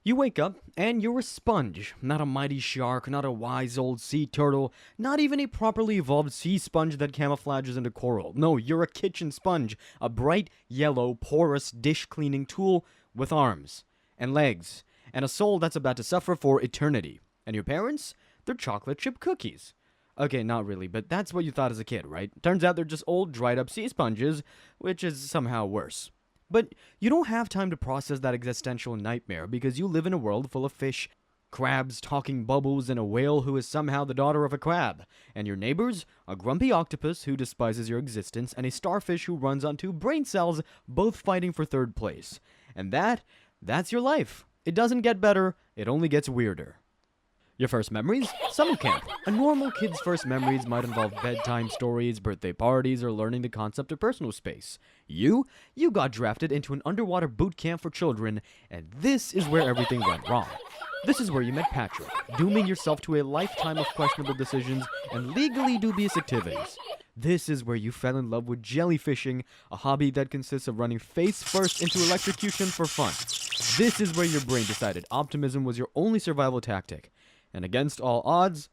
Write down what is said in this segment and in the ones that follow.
You wake up, and you're a sponge. Not a mighty shark, not a wise old sea turtle, not even a properly evolved sea sponge that camouflages into coral. No, you're a kitchen sponge, a bright, yellow, porous dish-cleaning tool with arms, and legs, and a soul that's about to suffer for eternity. And your parents? They're chocolate chip cookies. Okay, not really, but that's what you thought as a kid, right? Turns out they're just old, dried-up sea sponges, which is somehow worse. But you don't have time to process that existential nightmare because you live in a world full of fish, crabs, talking bubbles, and a whale who is somehow the daughter of a crab. And your neighbors? A grumpy octopus who despises your existence, and a starfish who runs on two brain cells, both fighting for third place. And that's your life. It doesn't get better, it only gets weirder. Your first memories? Summer camp. A normal kid's first memories might involve bedtime stories, birthday parties, or learning the concept of personal space. You got drafted into an underwater boot camp for children, and this is where everything went wrong. This is where you met Patrick, dooming yourself to a lifetime of questionable decisions and legally dubious activities. This is where you fell in love with jellyfishing, a hobby that consists of running face first into electrocution for fun. This is where your brain decided optimism was your only survival tactic. And against all odds,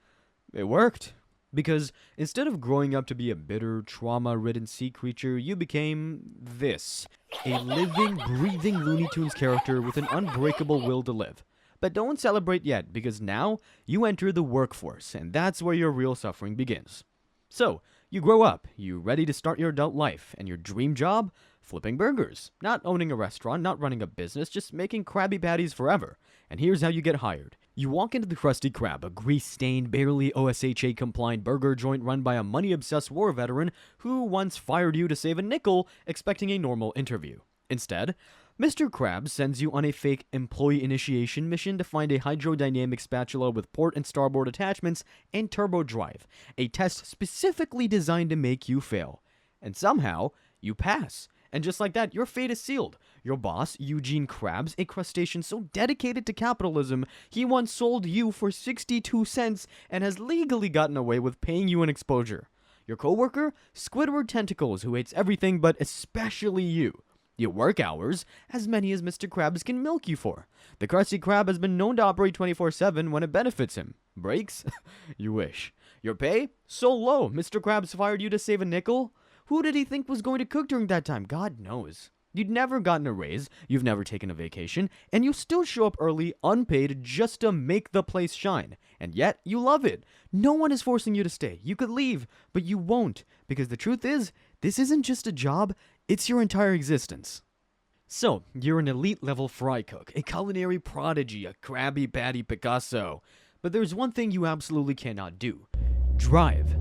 it worked. Because instead of growing up to be a bitter, trauma-ridden sea creature, you became this. A living, breathing Looney Tunes character with an unbreakable will to live. But don't celebrate yet, because now you enter the workforce, and that's where your real suffering begins. So, you grow up, you ready to start your adult life, and your dream job? Flipping burgers. Not owning a restaurant, not running a business, just making Krabby Patties forever. And here's how you get hired. You walk into the Krusty Krab, a grease-stained, barely OSHA-compliant burger joint run by a money-obsessed war veteran who once fired you to save a nickel, expecting a normal interview. Instead, Mr. Krab sends you on a fake employee initiation mission to find a hydrodynamic spatula with port and starboard attachments and turbo drive, a test specifically designed to make you fail. And somehow, you pass. And just like that, your fate is sealed. Your boss, Eugene Krabs, a crustacean so dedicated to capitalism, he once sold you for 62 cents and has legally gotten away with paying you an exposure. Your coworker, Squidward Tentacles, who hates everything but especially you. Your work hours, as many as Mr. Krabs can milk you for. The Krusty Krab has been known to operate 24/7 when it benefits him. Breaks? You wish. Your pay? So low, Mr. Krabs fired you to save a nickel? Who did he think was going to cook during that time? God knows. You'd never gotten a raise, you've never taken a vacation, and you still show up early, unpaid, just to make the place shine. And yet, you love it. No one is forcing you to stay. You could leave, but you won't. Because the truth is, this isn't just a job, it's your entire existence. So, you're an elite-level fry cook, a culinary prodigy, a Krabby Patty Picasso. But there's one thing you absolutely cannot do. Drive.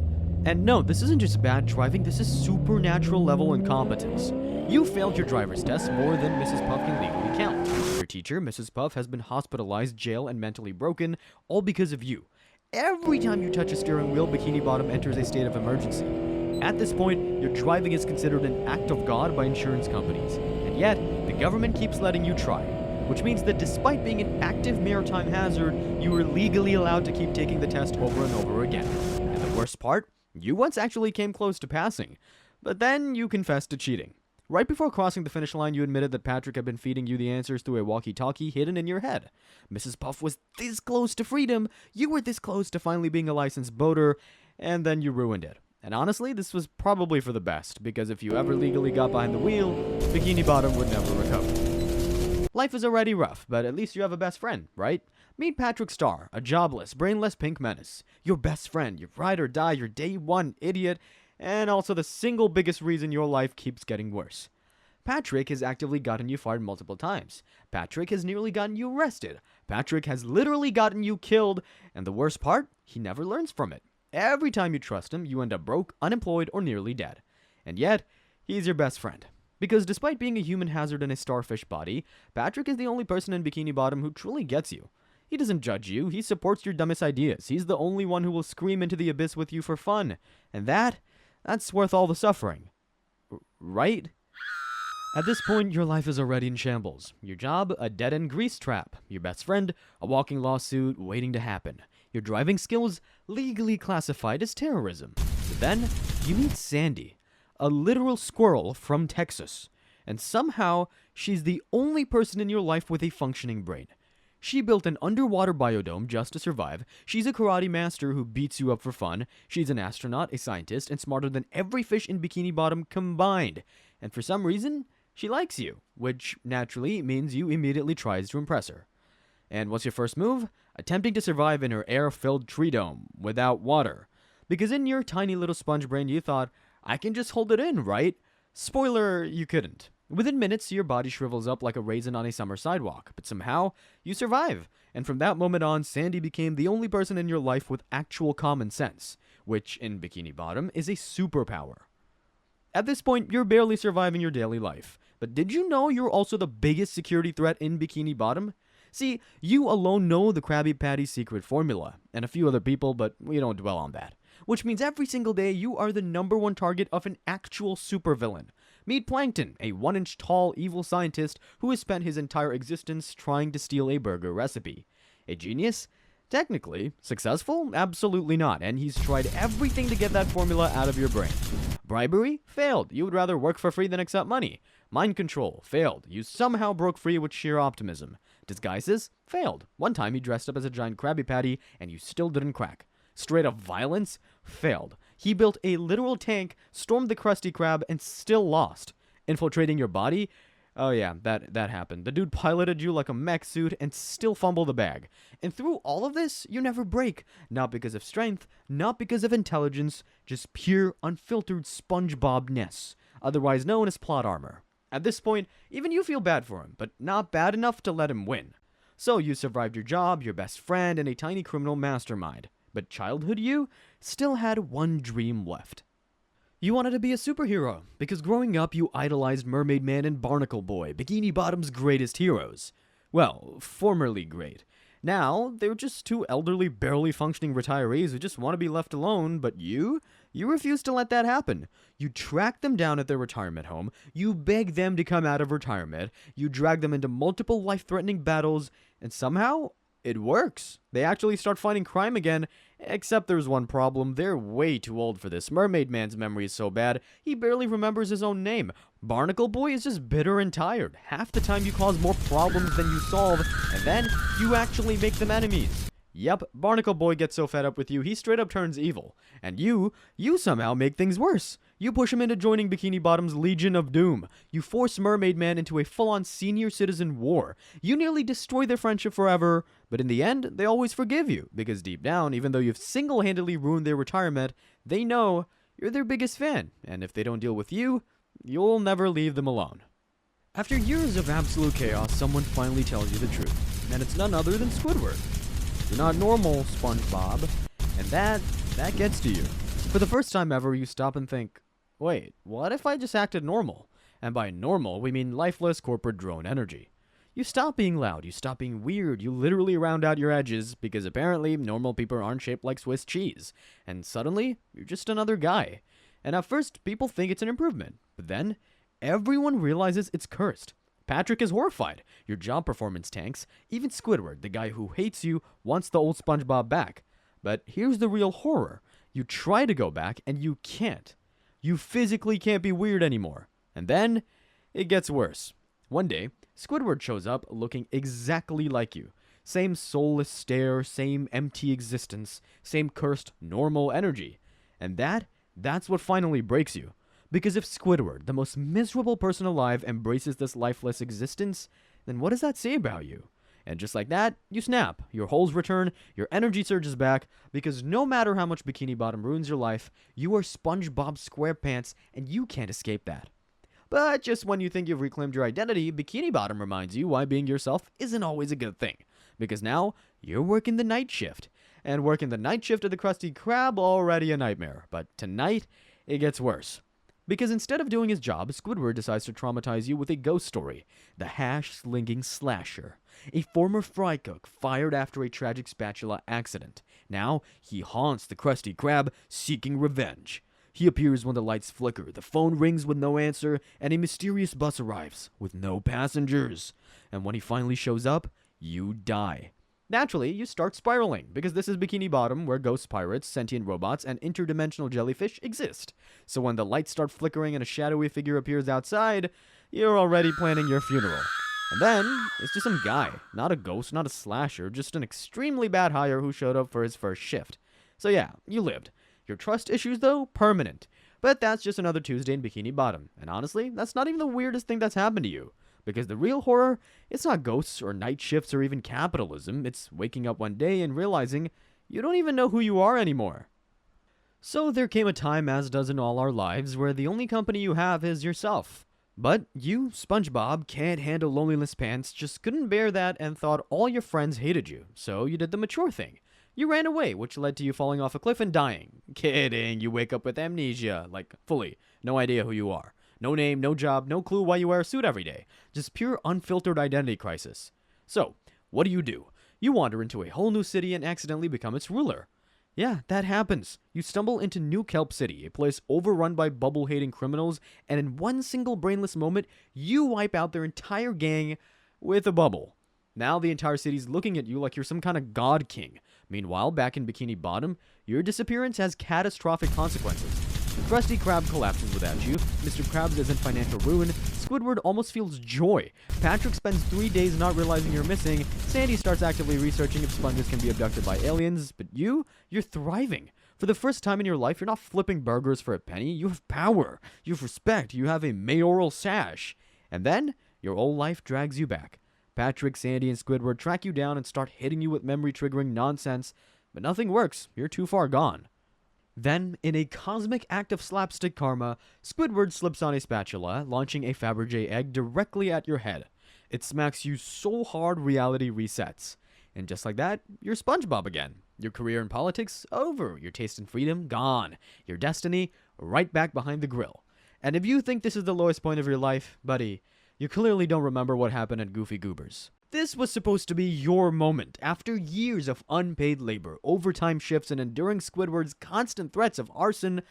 And no, this isn't just bad driving, this is supernatural level incompetence. You failed your driver's test more than Mrs. Puff can legally count. Your teacher, Mrs. Puff, has been hospitalized, jailed, and mentally broken, all because of you. Every time you touch a steering wheel, Bikini Bottom enters a state of emergency. At this point, your driving is considered an act of God by insurance companies. And yet, the government keeps letting you try. Which means that despite being an active maritime hazard, you are legally allowed to keep taking the test over and over again. And the worst part? You once actually came close to passing, but then you confessed to cheating. Right before crossing the finish line, you admitted that Patrick had been feeding you the answers through a walkie-talkie hidden in your head. Mrs. Puff was this close to freedom, you were this close to finally being a licensed boater, and then you ruined it. And honestly, this was probably for the best, because if you ever legally got behind the wheel, Bikini Bottom would never recover. Life is already rough, but at least you have a best friend, right? Meet Patrick Starr, a jobless, brainless pink menace. Your best friend, your ride or die, your day one idiot, and also the single biggest reason your life keeps getting worse. Patrick has actively gotten you fired multiple times. Patrick has nearly gotten you arrested. Patrick has literally gotten you killed, and the worst part, he never learns from it. Every time you trust him, you end up broke, unemployed, or nearly dead. And yet, he's your best friend. Because despite being a human hazard in a starfish body, Patrick is the only person in Bikini Bottom who truly gets you. He doesn't judge you, he supports your dumbest ideas. He's the only one who will scream into the abyss with you for fun. And that's worth all the suffering. Right? At this point, your life is already in shambles. Your job, a dead-end grease trap. Your best friend, a walking lawsuit waiting to happen. Your driving skills, legally classified as terrorism. But then, you meet Sandy, a literal squirrel from Texas. And somehow, she's the only person in your life with a functioning brain. She built an underwater biodome just to survive. She's a karate master who beats you up for fun. She's an astronaut, a scientist, and smarter than every fish in Bikini Bottom combined. And for some reason, she likes you, which naturally means you immediately tries to impress her. And what's your first move? Attempting to survive in her air-filled tree dome without water. Because in your tiny little sponge brain, you thought, I can just hold it in, right? Spoiler, you couldn't. Within minutes, your body shrivels up like a raisin on a summer sidewalk, but somehow, you survive. And from that moment on, Sandy became the only person in your life with actual common sense, which, in Bikini Bottom, is a superpower. At this point, you're barely surviving your daily life. But did you know you're also the biggest security threat in Bikini Bottom? See, you alone know the Krabby Patty's secret formula, and a few other people, but we don't dwell on that. Which means every single day you are the #1 target of an actual supervillain. Meet Plankton, a 1-inch tall evil scientist who has spent his entire existence trying to steal a burger recipe. A genius? Technically. Successful? Absolutely not, and he's tried everything to get that formula out of your brain. Bribery? Failed. You would rather work for free than accept money. Mind control? Failed. You somehow broke free with sheer optimism. Disguises? Failed. One time he dressed up as a giant Krabby Patty and you still didn't crack. Straight up violence? Failed. He built a literal tank, stormed the Krusty Krab, and still lost. Infiltrating your body? Oh yeah, that happened. The dude piloted you like a mech suit and still fumbled the bag. And through all of this, you never break. Not because of strength, not because of intelligence, just pure, unfiltered Spongebob-ness, otherwise known as plot armor. At this point, even you feel bad for him, but not bad enough to let him win. So you survived your job, your best friend, and a tiny criminal mastermind. But childhood you still had one dream left. You wanted to be a superhero, because growing up you idolized Mermaid Man and Barnacle Boy, Bikini Bottom's greatest heroes. Well, formerly great. Now, they're just two elderly, barely functioning retirees who just want to be left alone, but you refuse to let that happen. You track them down at their retirement home, you beg them to come out of retirement, you drag them into multiple life-threatening battles, and somehow, it works. They actually start fighting crime again, except there's one problem. They're way too old for this. Mermaid Man's memory is so bad, he barely remembers his own name. Barnacle Boy is just bitter and tired. Half the time you cause more problems than you solve, and then you actually make them enemies. Yep, Barnacle Boy gets so fed up with you, he straight up turns evil. And you somehow make things worse. You push him into joining Bikini Bottom's Legion of Doom. You force Mermaid Man into a full-on senior citizen war. You nearly destroy their friendship forever, but in the end, they always forgive you. Because deep down, even though you've single-handedly ruined their retirement, they know you're their biggest fan. And if they don't deal with you, you'll never leave them alone. After years of absolute chaos, someone finally tells you the truth. And it's none other than Squidward. You're not normal, SpongeBob, and that gets to you. For the first time ever, you stop and think, wait, what if I just acted normal? And by normal, we mean lifeless corporate drone energy. You stop being loud, you stop being weird, you literally round out your edges, because apparently normal people aren't shaped like Swiss cheese. And suddenly, you're just another guy. And at first, people think it's an improvement. But then, everyone realizes it's cursed. Patrick is horrified. Your job performance tanks. Even Squidward, the guy who hates you, wants the old SpongeBob back. But here's the real horror. You try to go back, and you can't. You physically can't be weird anymore. And then, it gets worse. One day, Squidward shows up looking exactly like you. Same soulless stare, same empty existence, same cursed normal energy. And that's what finally breaks you. Because if Squidward, the most miserable person alive, embraces this lifeless existence, then what does that say about you? And just like that, you snap. Your holes return, your energy surges back, because no matter how much Bikini Bottom ruins your life, you are SpongeBob SquarePants, and you can't escape that. But just when you think you've reclaimed your identity, Bikini Bottom reminds you why being yourself isn't always a good thing. Because now, you're working the night shift. And working the night shift of the Krusty Krab, already a nightmare. But tonight, it gets worse. Because instead of doing his job, Squidward decides to traumatize you with a ghost story. The hash-slinging slasher. A former fry cook fired after a tragic spatula accident. Now, he haunts the Krusty Krab, seeking revenge. He appears when the lights flicker, the phone rings with no answer, and a mysterious bus arrives with no passengers. And when he finally shows up, you die. Naturally, you start spiraling, because this is Bikini Bottom, where ghost pirates, sentient robots, and interdimensional jellyfish exist. So when the lights start flickering and a shadowy figure appears outside, you're already planning your funeral. And then, it's just some guy. Not a ghost, not a slasher, just an extremely bad hire who showed up for his first shift. So yeah, you lived. Your trust issues, though, permanent. But that's just another Tuesday in Bikini Bottom. And honestly, that's not even the weirdest thing that's happened to you. Because the real horror, it's not ghosts or night shifts or even capitalism. It's waking up one day and realizing you don't even know who you are anymore. So there came a time, as does in all our lives, where the only company you have is yourself. But you, Spongebob, can't handle loneliness pants, just couldn't bear that and thought all your friends hated you. So you did the mature thing. You ran away, which led to you falling off a cliff and dying. Kidding, you wake up with amnesia, like fully, no idea who you are. No name, no job, no clue why you wear a suit every day. Just pure unfiltered identity crisis. So, what do? You wander into a whole new city and accidentally become its ruler. Yeah, that happens. You stumble into New Kelp City, a place overrun by bubble-hating criminals, and in one single brainless moment, you wipe out their entire gang with a bubble. Now the entire city's looking at you like you're some kind of god king. Meanwhile, back in Bikini Bottom, your disappearance has catastrophic consequences. Krusty Krab collapses without you, Mr. Krabs is in financial ruin, Squidward almost feels joy, Patrick spends 3 days not realizing you're missing, Sandy starts actively researching if sponges can be abducted by aliens, but you're thriving. For the first time in your life, you're not flipping burgers for a penny, you have power, you have respect, you have a mayoral sash. And then, your old life drags you back. Patrick, Sandy, and Squidward track you down and start hitting you with memory-triggering nonsense, but nothing works, you're too far gone. Then, in a cosmic act of slapstick karma, Squidward slips on a spatula, launching a Fabergé egg directly at your head. It smacks you so hard reality resets. And just like that, you're Spongebob again. Your career in politics, over. Your taste in freedom, gone. Your destiny, right back behind the grill. And if you think this is the lowest point of your life, buddy, you clearly don't remember what happened at Goofy Goober's. This was supposed to be your moment. After years of unpaid labor, overtime shifts, and enduring Squidward's constant threats of arson,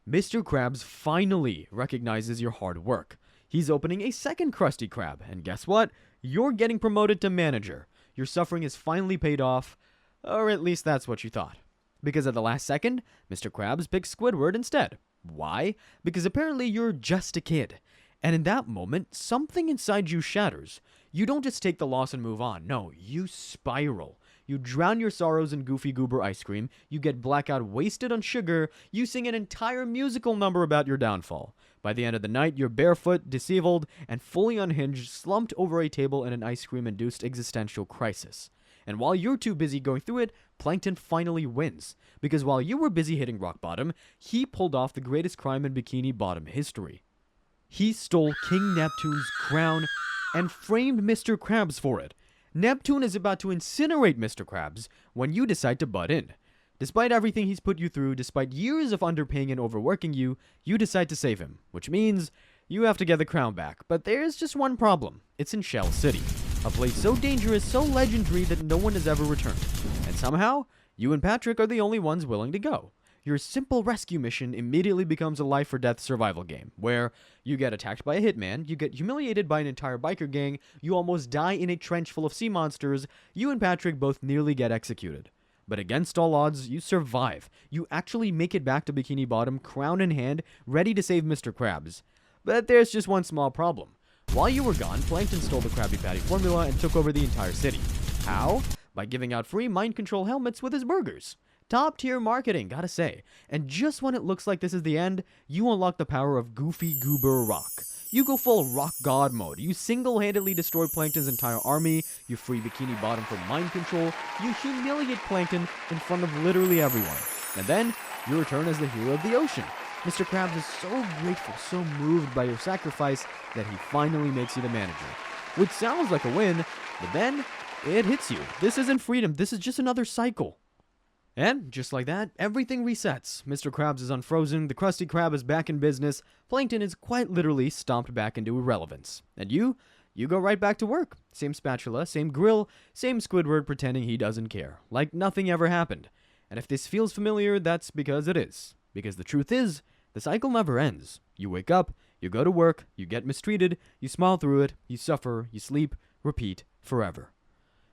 Mr. Krabs finally recognizes your hard work. He's opening a second Krusty Krab, and guess what? You're getting promoted to manager. Your suffering is finally paid off, or at least that's what you thought. Because at the last second, Mr. Krabs picks Squidward instead. Why? Because apparently you're just a kid. And in that moment, something inside you shatters. You don't just take the loss and move on. No, you spiral. You drown your sorrows in Goofy Goober ice cream. You get blackout wasted on sugar. You sing an entire musical number about your downfall. By the end of the night, you're barefoot, disabled, and fully unhinged, slumped over a table in an ice cream-induced existential crisis. And while you're too busy going through it, Plankton finally wins. Because while you were busy hitting rock bottom, he pulled off the greatest crime in Bikini Bottom history. He stole King Neptune's crown and framed Mr. Krabs for it. Neptune is about to incinerate Mr. Krabs when you decide to butt in. Despite everything he's put you through, despite years of underpaying and overworking you, you decide to save him, which means you have to get the crown back. But there's just one problem. It's in Shell City, a place so dangerous, so legendary that no one has ever returned. And somehow, you and Patrick are the only ones willing to go. Your simple rescue mission immediately becomes a life-or-death survival game, where you get attacked by a hitman, you get humiliated by an entire biker gang, you almost die in a trench full of sea monsters, you and Patrick both nearly get executed. But against all odds, you survive. You actually make it back to Bikini Bottom, crown in hand, ready to save Mr. Krabs. But there's just one small problem. While you were gone, Plankton stole the Krabby Patty formula and took over the entire city. How? By giving out free mind control helmets with his burgers. Top tier marketing, gotta say. And just when it looks like this is the end, you unlock the power of Goofy Goober Rock. You go full rock god mode. You single-handedly destroy Plankton's entire army. You free Bikini Bottom from mind control. You humiliate Plankton in front of literally everyone. And then, you return as the hero of the ocean. Mr. Krabs is so grateful, so moved by your sacrifice, that he finally makes you the manager. Which sounds like a win, but then, it hits you. This isn't freedom, this is just another cycle. And, just like that, everything resets. Mr. Krabs is unfrozen, the Krusty Krab is back in business, Plankton is quite literally stomped back into irrelevance. And you go right back to work. Same spatula, same grill, same Squidward pretending he doesn't care. Like nothing ever happened. And if this feels familiar, that's because it is. Because the truth is, the cycle never ends. You wake up, you go to work, you get mistreated, you smile through it, you suffer, you sleep, repeat, forever.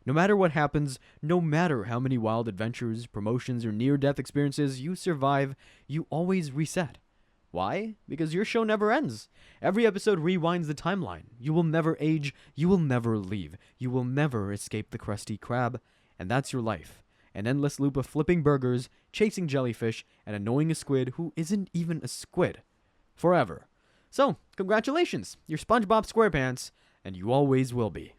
No matter what happens, no matter how many wild adventures, promotions, or near-death experiences you survive, you always reset. Why? Because your show never ends. Every episode rewinds the timeline. You will never age. You will never leave. You will never escape the Krusty Krab. And that's your life. An endless loop of flipping burgers, chasing jellyfish, and annoying a squid who isn't even a squid. Forever. So, congratulations. You're SpongeBob SquarePants, and you always will be.